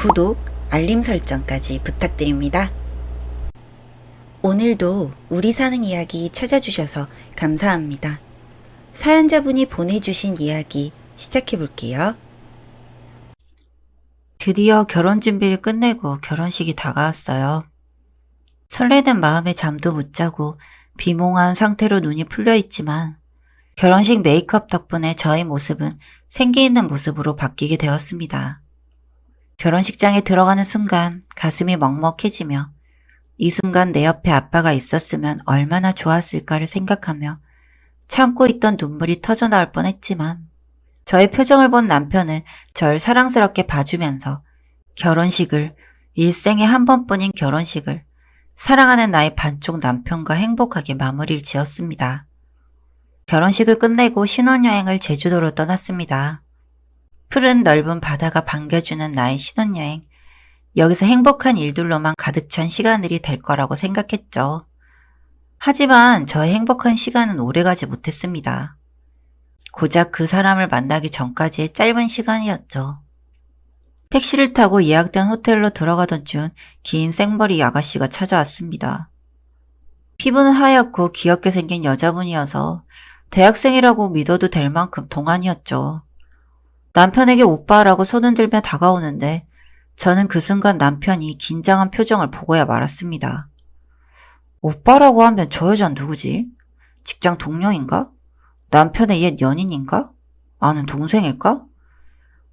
구독, 알림 설정까지 부탁드립니다. 오늘도 우리 사는 이야기 찾아주셔서 감사합니다. 사연자분이 보내주신 이야기 시작해볼게요. 드디어 결혼 준비를 끝내고 결혼식이 다가왔어요. 설레는 마음에 잠도 못 자고 비몽한 상태로 눈이 풀려 있지만 결혼식 메이크업 덕분에 저의 모습은 생기 있는 모습으로 바뀌게 되었습니다. 결혼식장에 들어가는 순간 가슴이 먹먹해지며 이 순간 내 옆에 아빠가 있었으면 얼마나 좋았을까를 생각하며 참고 있던 눈물이 터져나올 뻔했지만 저의 표정을 본 남편은 절 사랑스럽게 봐주면서 결혼식을, 일생에 한 번뿐인 결혼식을 사랑하는 나의 반쪽 남편과 행복하게 마무리를 지었습니다. 결혼식을 끝내고 신혼여행을 제주도로 떠났습니다. 푸른 넓은 바다가 반겨주는 나의 신혼여행. 여기서 행복한 일들로만 가득 찬 시간들이 될 거라고 생각했죠. 하지만 저의 행복한 시간은 오래가지 못했습니다. 고작 그 사람을 만나기 전까지의 짧은 시간이었죠. 택시를 타고 예약된 호텔로 들어가던 중 긴 생머리 아가씨가 찾아왔습니다. 피부는 하얗고 귀엽게 생긴 여자분이어서 대학생이라고 믿어도 될 만큼 동안이었죠. 남편에게 오빠라고 손을 들며 다가오는데 저는 그 순간 남편이 긴장한 표정을 보고야 말았습니다. 오빠라고 하면 저 여잔 누구지? 직장 동료인가? 남편의 옛 연인인가? 아는 동생일까?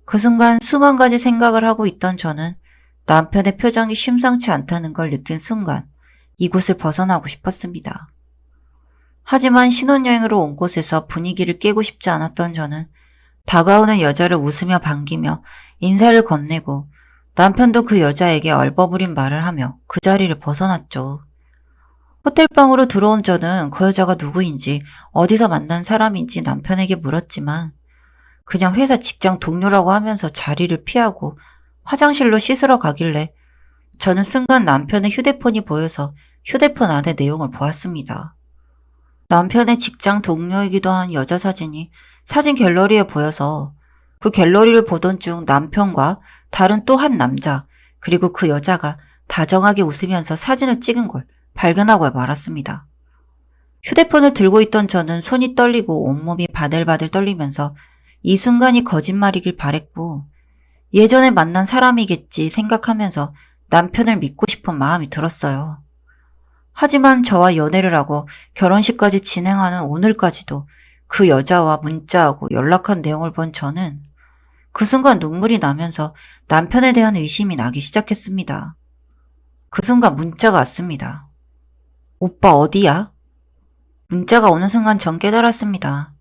그 순간 수만 가지 생각을 하고 있던 저는 남편의 표정이 심상치 않다는 걸 느낀 순간 이곳을 벗어나고 싶었습니다. 하지만 신혼여행으로 온 곳에서 분위기를 깨고 싶지 않았던 저는 다가오는 여자를 웃으며 반기며 인사를 건네고 남편도 그 여자에게 얼버무린 말을 하며 그 자리를 벗어났죠. 호텔방으로 들어온 저는 그 여자가 누구인지 어디서 만난 사람인지 남편에게 물었지만 그냥 회사 직장 동료라고 하면서 자리를 피하고 화장실로 씻으러 가길래 저는 순간 남편의 휴대폰이 보여서 휴대폰 안의 내용을 보았습니다. 남편의 직장 동료이기도 한 여자 사진이 사진 갤러리에 보여서 그 갤러리를 보던 중 남편과 다른 또 한 남자 그리고 그 여자가 다정하게 웃으면서 사진을 찍은 걸 발견하고 말았습니다. 휴대폰을 들고 있던 저는 손이 떨리고 온몸이 바들바들 떨리면서 이 순간이 거짓말이길 바랬고 예전에 만난 사람이겠지 생각하면서 남편을 믿고 싶은 마음이 들었어요. 하지만 저와 연애를 하고 결혼식까지 진행하는 오늘까지도 그 여자와 문자하고 연락한 내용을 본 저는 그 순간 눈물이 나면서 남편에 대한 의심이 나기 시작했습니다. 그 순간 문자가 왔습니다. 오빠 어디야? 문자가 오는 순간 전 깨달았습니다.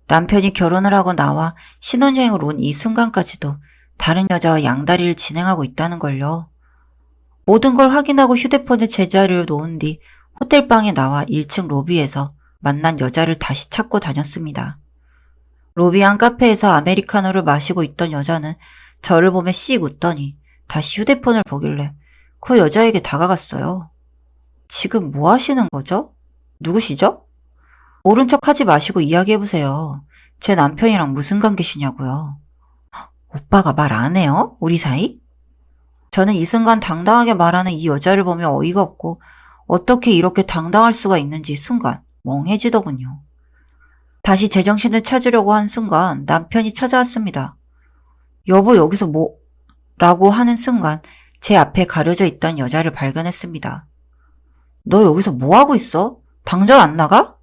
남편이 결혼을 하고 나와 신혼여행을 온 이 순간까지도 다른 여자와 양다리를 진행하고 있다는 걸요. 모든 걸 확인하고 휴대폰에 제자리를 놓은 뒤 호텔방에 나와 1층 로비에서 만난 여자를 다시 찾고 다녔습니다. 로비 한 카페에서 아메리카노를 마시고 있던 여자는 저를 보며 씩 웃더니 다시 휴대폰을 보길래 그 여자에게 다가갔어요. 지금 뭐 하시는 거죠? 누구시죠? 모른 척 하지 마시고 이야기해보세요. 제 남편이랑 무슨 관계시냐고요. 오빠가 말 안 해요? 우리 사이? 저는 이 순간 당당하게 말하는 이 여자를 보며 어이가 없고 어떻게 이렇게 당당할 수가 있는지 순간 멍해지더군요. 다시 제정신을 찾으려고 한 순간 남편이 찾아왔습니다. 여보 여기서 뭐? 라고 하는 순간 제 앞에 가려져 있던 여자를 발견했습니다. 너 여기서 뭐 하고 있어? 당장 안 나가?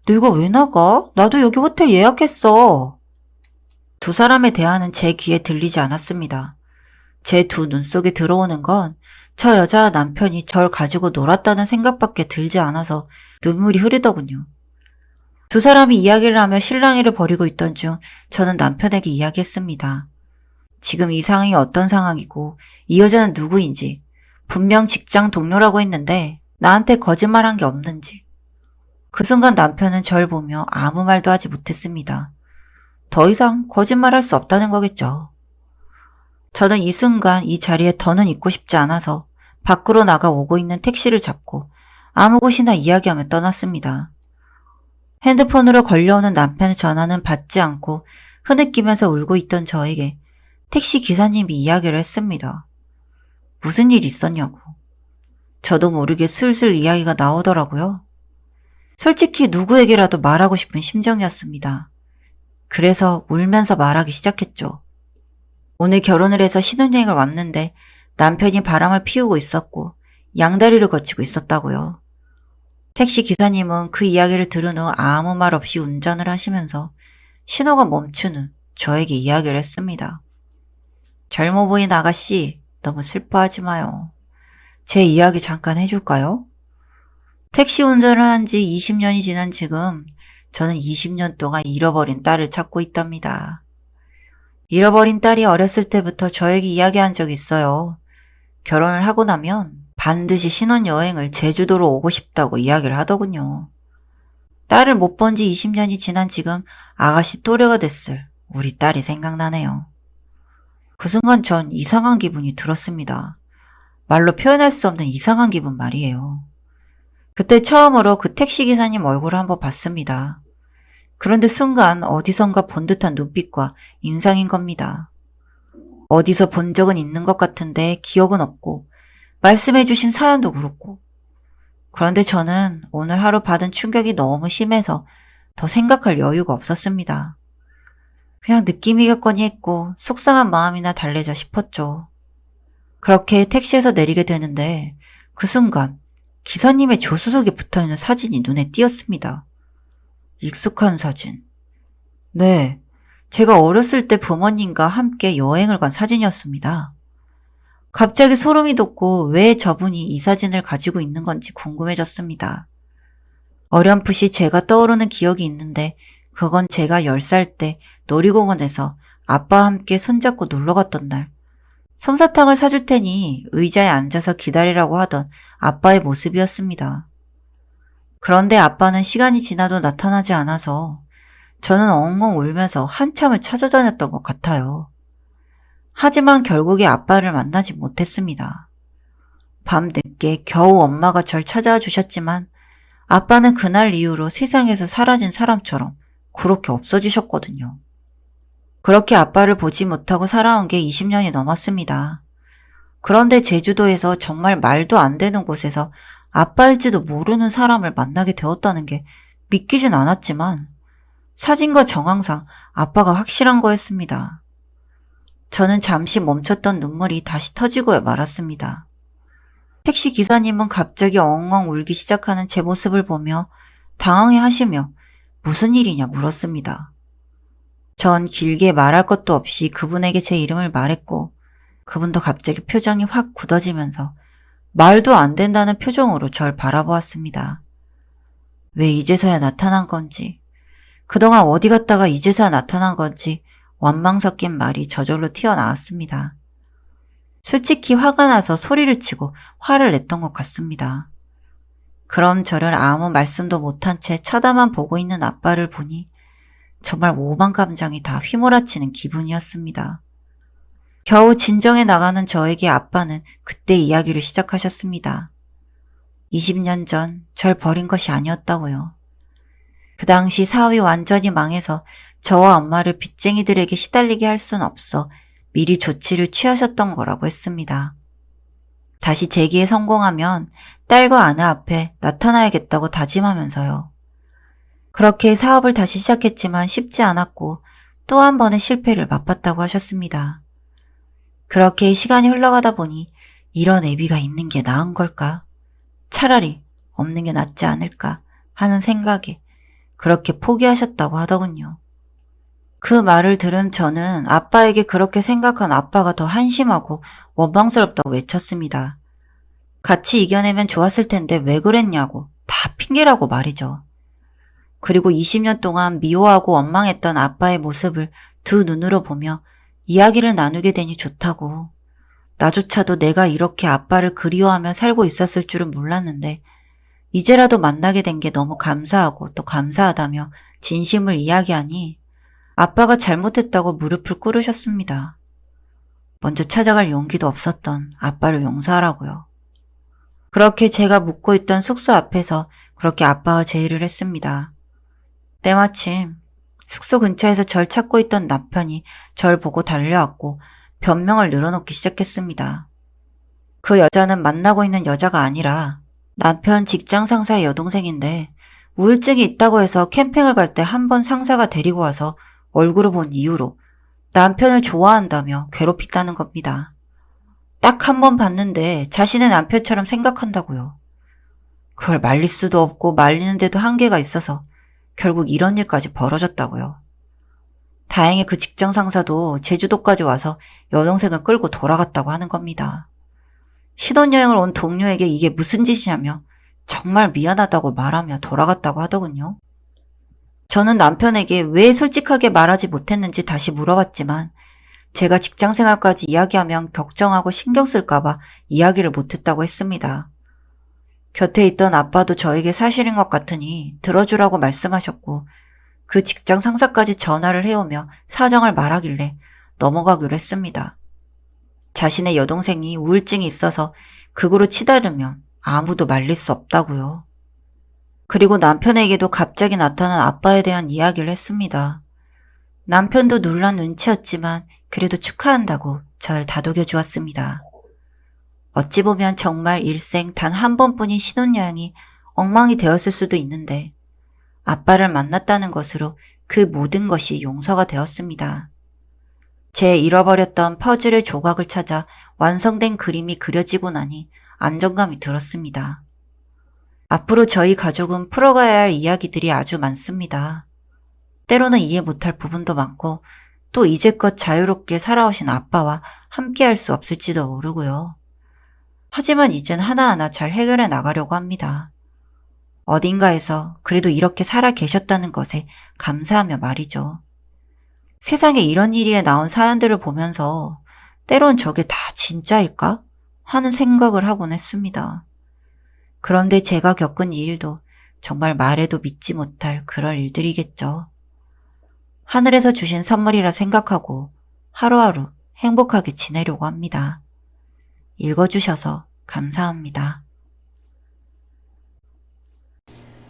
내가 왜 나가? 나도 여기 호텔 예약했어. 두 사람의 대화는 제 귀에 들리지 않았습니다. 제 두 눈 속에 들어오는 건 저 여자와 남편이 절 가지고 놀았다는 생각밖에 들지 않아서 눈물이 흐르더군요. 두 사람이 이야기를 하며 실랑이를 벌이고 있던 중 저는 남편에게 이야기했습니다. 지금 이 상황이 어떤 상황이고 이 여자는 누구인지 분명 직장 동료라고 했는데 나한테 거짓말한 게 없는지. 그 순간 남편은 절 보며 아무 말도 하지 못했습니다. 더 이상 거짓말할 수 없다는 거겠죠. 저는 이 순간 이 자리에 더는 있고 싶지 않아서 밖으로 나가 오고 있는 택시를 잡고 아무 곳이나 이야기하며 떠났습니다. 핸드폰으로 걸려오는 남편의 전화는 받지 않고 흐느끼면서 울고 있던 저에게 택시 기사님이 이야기를 했습니다. 무슨 일 있었냐고. 저도 모르게 술술 이야기가 나오더라고요. 솔직히 누구에게라도 말하고 싶은 심정이었습니다. 그래서 울면서 말하기 시작했죠. 오늘 결혼을 해서 신혼여행을 왔는데 남편이 바람을 피우고 있었고 양다리를 거치고 있었다고요. 택시 기사님은 그 이야기를 들은 후 아무 말 없이 운전을 하시면서 신호가 멈춘 후 저에게 이야기를 했습니다. 젊어 보인 아가씨, 너무 슬퍼하지 마요. 제 이야기 잠깐 해줄까요? 택시 운전을 한 지 20년이 지난 지금 저는 20년 동안 잃어버린 딸을 찾고 있답니다. 잃어버린 딸이 어렸을 때부터 저에게 이야기한 적이 있어요. 결혼을 하고 나면 반드시 신혼여행을 제주도로 오고 싶다고 이야기를 하더군요. 딸을 못 본 지 20년이 지난 지금 아가씨 또래가 됐을 우리 딸이 생각나네요. 그 순간 전 이상한 기분이 들었습니다. 말로 표현할 수 없는 이상한 기분 말이에요. 그때 처음으로 그 택시기사님 얼굴을 한번 봤습니다. 그런데 순간 어디선가 본 듯한 눈빛과 인상인 겁니다. 어디서 본 적은 있는 것 같은데 기억은 없고 말씀해주신 사연도 그렇고. 그런데 저는 오늘 하루 받은 충격이 너무 심해서 더 생각할 여유가 없었습니다. 그냥 느낌이겠거니 했고 속상한 마음이나 달래자 싶었죠. 그렇게 택시에서 내리게 되는데 그 순간 기사님의 조수석에 붙어있는 사진이 눈에 띄었습니다. 익숙한 사진. 네, 제가 어렸을 때 부모님과 함께 여행을 간 사진이었습니다. 갑자기 소름이 돋고 왜 저분이 이 사진을 가지고 있는 건지 궁금해졌습니다. 어렴풋이 제가 떠오르는 기억이 있는데 그건 제가 10살 때 놀이공원에서 아빠와 함께 손잡고 놀러 갔던 날 솜사탕을 사줄 테니 의자에 앉아서 기다리라고 하던 아빠의 모습이었습니다. 그런데 아빠는 시간이 지나도 나타나지 않아서 저는 엉엉 울면서 한참을 찾아다녔던 것 같아요. 하지만 결국에 아빠를 만나지 못했습니다. 밤늦게 겨우 엄마가 절 찾아와 주셨지만 아빠는 그날 이후로 세상에서 사라진 사람처럼 그렇게 없어지셨거든요. 그렇게 아빠를 보지 못하고 살아온 게 20년이 넘었습니다. 그런데 제주도에서 정말 말도 안 되는 곳에서 아빠일지도 모르는 사람을 만나게 되었다는 게 믿기진 않았지만 사진과 정황상 아빠가 확실한 거였습니다. 저는 잠시 멈췄던 눈물이 다시 터지고 말았습니다. 택시 기사님은 갑자기 엉엉 울기 시작하는 제 모습을 보며 당황해 하시며 무슨 일이냐 물었습니다. 전 길게 말할 것도 없이 그분에게 제 이름을 말했고 그분도 갑자기 표정이 확 굳어지면서 말도 안 된다는 표정으로 절 바라보았습니다. 왜 이제서야 나타난 건지, 그동안 어디 갔다가 이제서야 나타난 건지 원망 섞인 말이 저절로 튀어나왔습니다. 솔직히 화가 나서 소리를 치고 화를 냈던 것 같습니다. 그런 저를 아무 말씀도 못한 채 쳐다만 보고 있는 아빠를 보니 정말 오만 감정이 다 휘몰아치는 기분이었습니다. 겨우 진정해 나가는 저에게 아빠는 그때 이야기를 시작하셨습니다. 20년 전 절 버린 것이 아니었다고요. 그 당시 사업이 완전히 망해서 저와 엄마를 빚쟁이들에게 시달리게 할 순 없어 미리 조치를 취하셨던 거라고 했습니다. 다시 재기에 성공하면 딸과 아내 앞에 나타나야겠다고 다짐하면서요. 그렇게 사업을 다시 시작했지만 쉽지 않았고 또 한 번의 실패를 맛봤다고 하셨습니다. 그렇게 시간이 흘러가다 보니 이런 애비가 있는 게 나은 걸까? 차라리 없는 게 낫지 않을까 하는 생각에 그렇게 포기하셨다고 하더군요. 그 말을 들은 저는 아빠에게 그렇게 생각한 아빠가 더 한심하고 원망스럽다고 외쳤습니다. 같이 이겨내면 좋았을 텐데 왜 그랬냐고, 다 핑계라고 말이죠. 그리고 20년 동안 미워하고 원망했던 아빠의 모습을 두 눈으로 보며 이야기를 나누게 되니 좋다고. 나조차도 내가 이렇게 아빠를 그리워하며 살고 있었을 줄은 몰랐는데 이제라도 만나게 된 게 너무 감사하고 또 감사하다며 진심을 이야기하니 아빠가 잘못했다고 무릎을 꿇으셨습니다. 먼저 찾아갈 용기도 없었던 아빠를 용서하라고요. 그렇게 제가 묵고 있던 숙소 앞에서 그렇게 아빠와 제의를 했습니다. 때마침 숙소 근처에서 절 찾고 있던 남편이 절 보고 달려왔고 변명을 늘어놓기 시작했습니다. 그 여자는 만나고 있는 여자가 아니라 남편 직장 상사의 여동생인데 우울증이 있다고 해서 캠핑을 갈 때 한 번 상사가 데리고 와서 얼굴을 본 이유로 남편을 좋아한다며 괴롭혔다는 겁니다. 딱 한 번 봤는데 자신의 남편처럼 생각한다고요. 그걸 말릴 수도 없고 말리는데도 한계가 있어서 결국 이런 일까지 벌어졌다고요. 다행히 그 직장 상사도 제주도까지 와서 여동생을 끌고 돌아갔다고 하는 겁니다. 신혼여행을 온 동료에게 이게 무슨 짓이냐며 정말 미안하다고 말하며 돌아갔다고 하더군요. 저는 남편에게 왜 솔직하게 말하지 못했는지 다시 물어봤지만 제가 직장생활까지 이야기하면 걱정하고 신경 쓸까봐 이야기를 못했다고 했습니다. 곁에 있던 아빠도 저에게 사실인 것 같으니 들어주라고 말씀하셨고 그 직장 상사까지 전화를 해오며 사정을 말하길래 넘어가기로 했습니다. 자신의 여동생이 우울증이 있어서 극으로 치달으면 아무도 말릴 수 없다고요. 그리고 남편에게도 갑자기 나타난 아빠에 대한 이야기를 했습니다. 남편도 놀란 눈치였지만 그래도 축하한다고 절 다독여 주었습니다. 어찌 보면 정말 일생 단 한 번뿐인 신혼여행이 엉망이 되었을 수도 있는데 아빠를 만났다는 것으로 그 모든 것이 용서가 되었습니다. 제 잃어버렸던 퍼즐의 조각을 찾아 완성된 그림이 그려지고 나니 안정감이 들었습니다. 앞으로 저희 가족은 풀어가야 할 이야기들이 아주 많습니다. 때로는 이해 못할 부분도 많고 또 이제껏 자유롭게 살아오신 아빠와 함께할 수 없을지도 모르고요. 하지만 이젠 하나하나 잘 해결해 나가려고 합니다. 어딘가에서 그래도 이렇게 살아 계셨다는 것에 감사하며 말이죠. 세상에 이런 일이 나온 사연들을 보면서 때론 저게 다 진짜일까? 하는 생각을 하곤 했습니다. 그런데 제가 겪은 이 일도 정말 말해도 믿지 못할 그럴 일들이겠죠. 하늘에서 주신 선물이라 생각하고 하루하루 행복하게 지내려고 합니다. 읽어주셔서 감사합니다.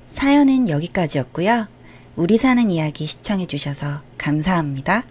사연은 여기까지였고요. 우리 사는 이야기 시청해주셔서 감사합니다.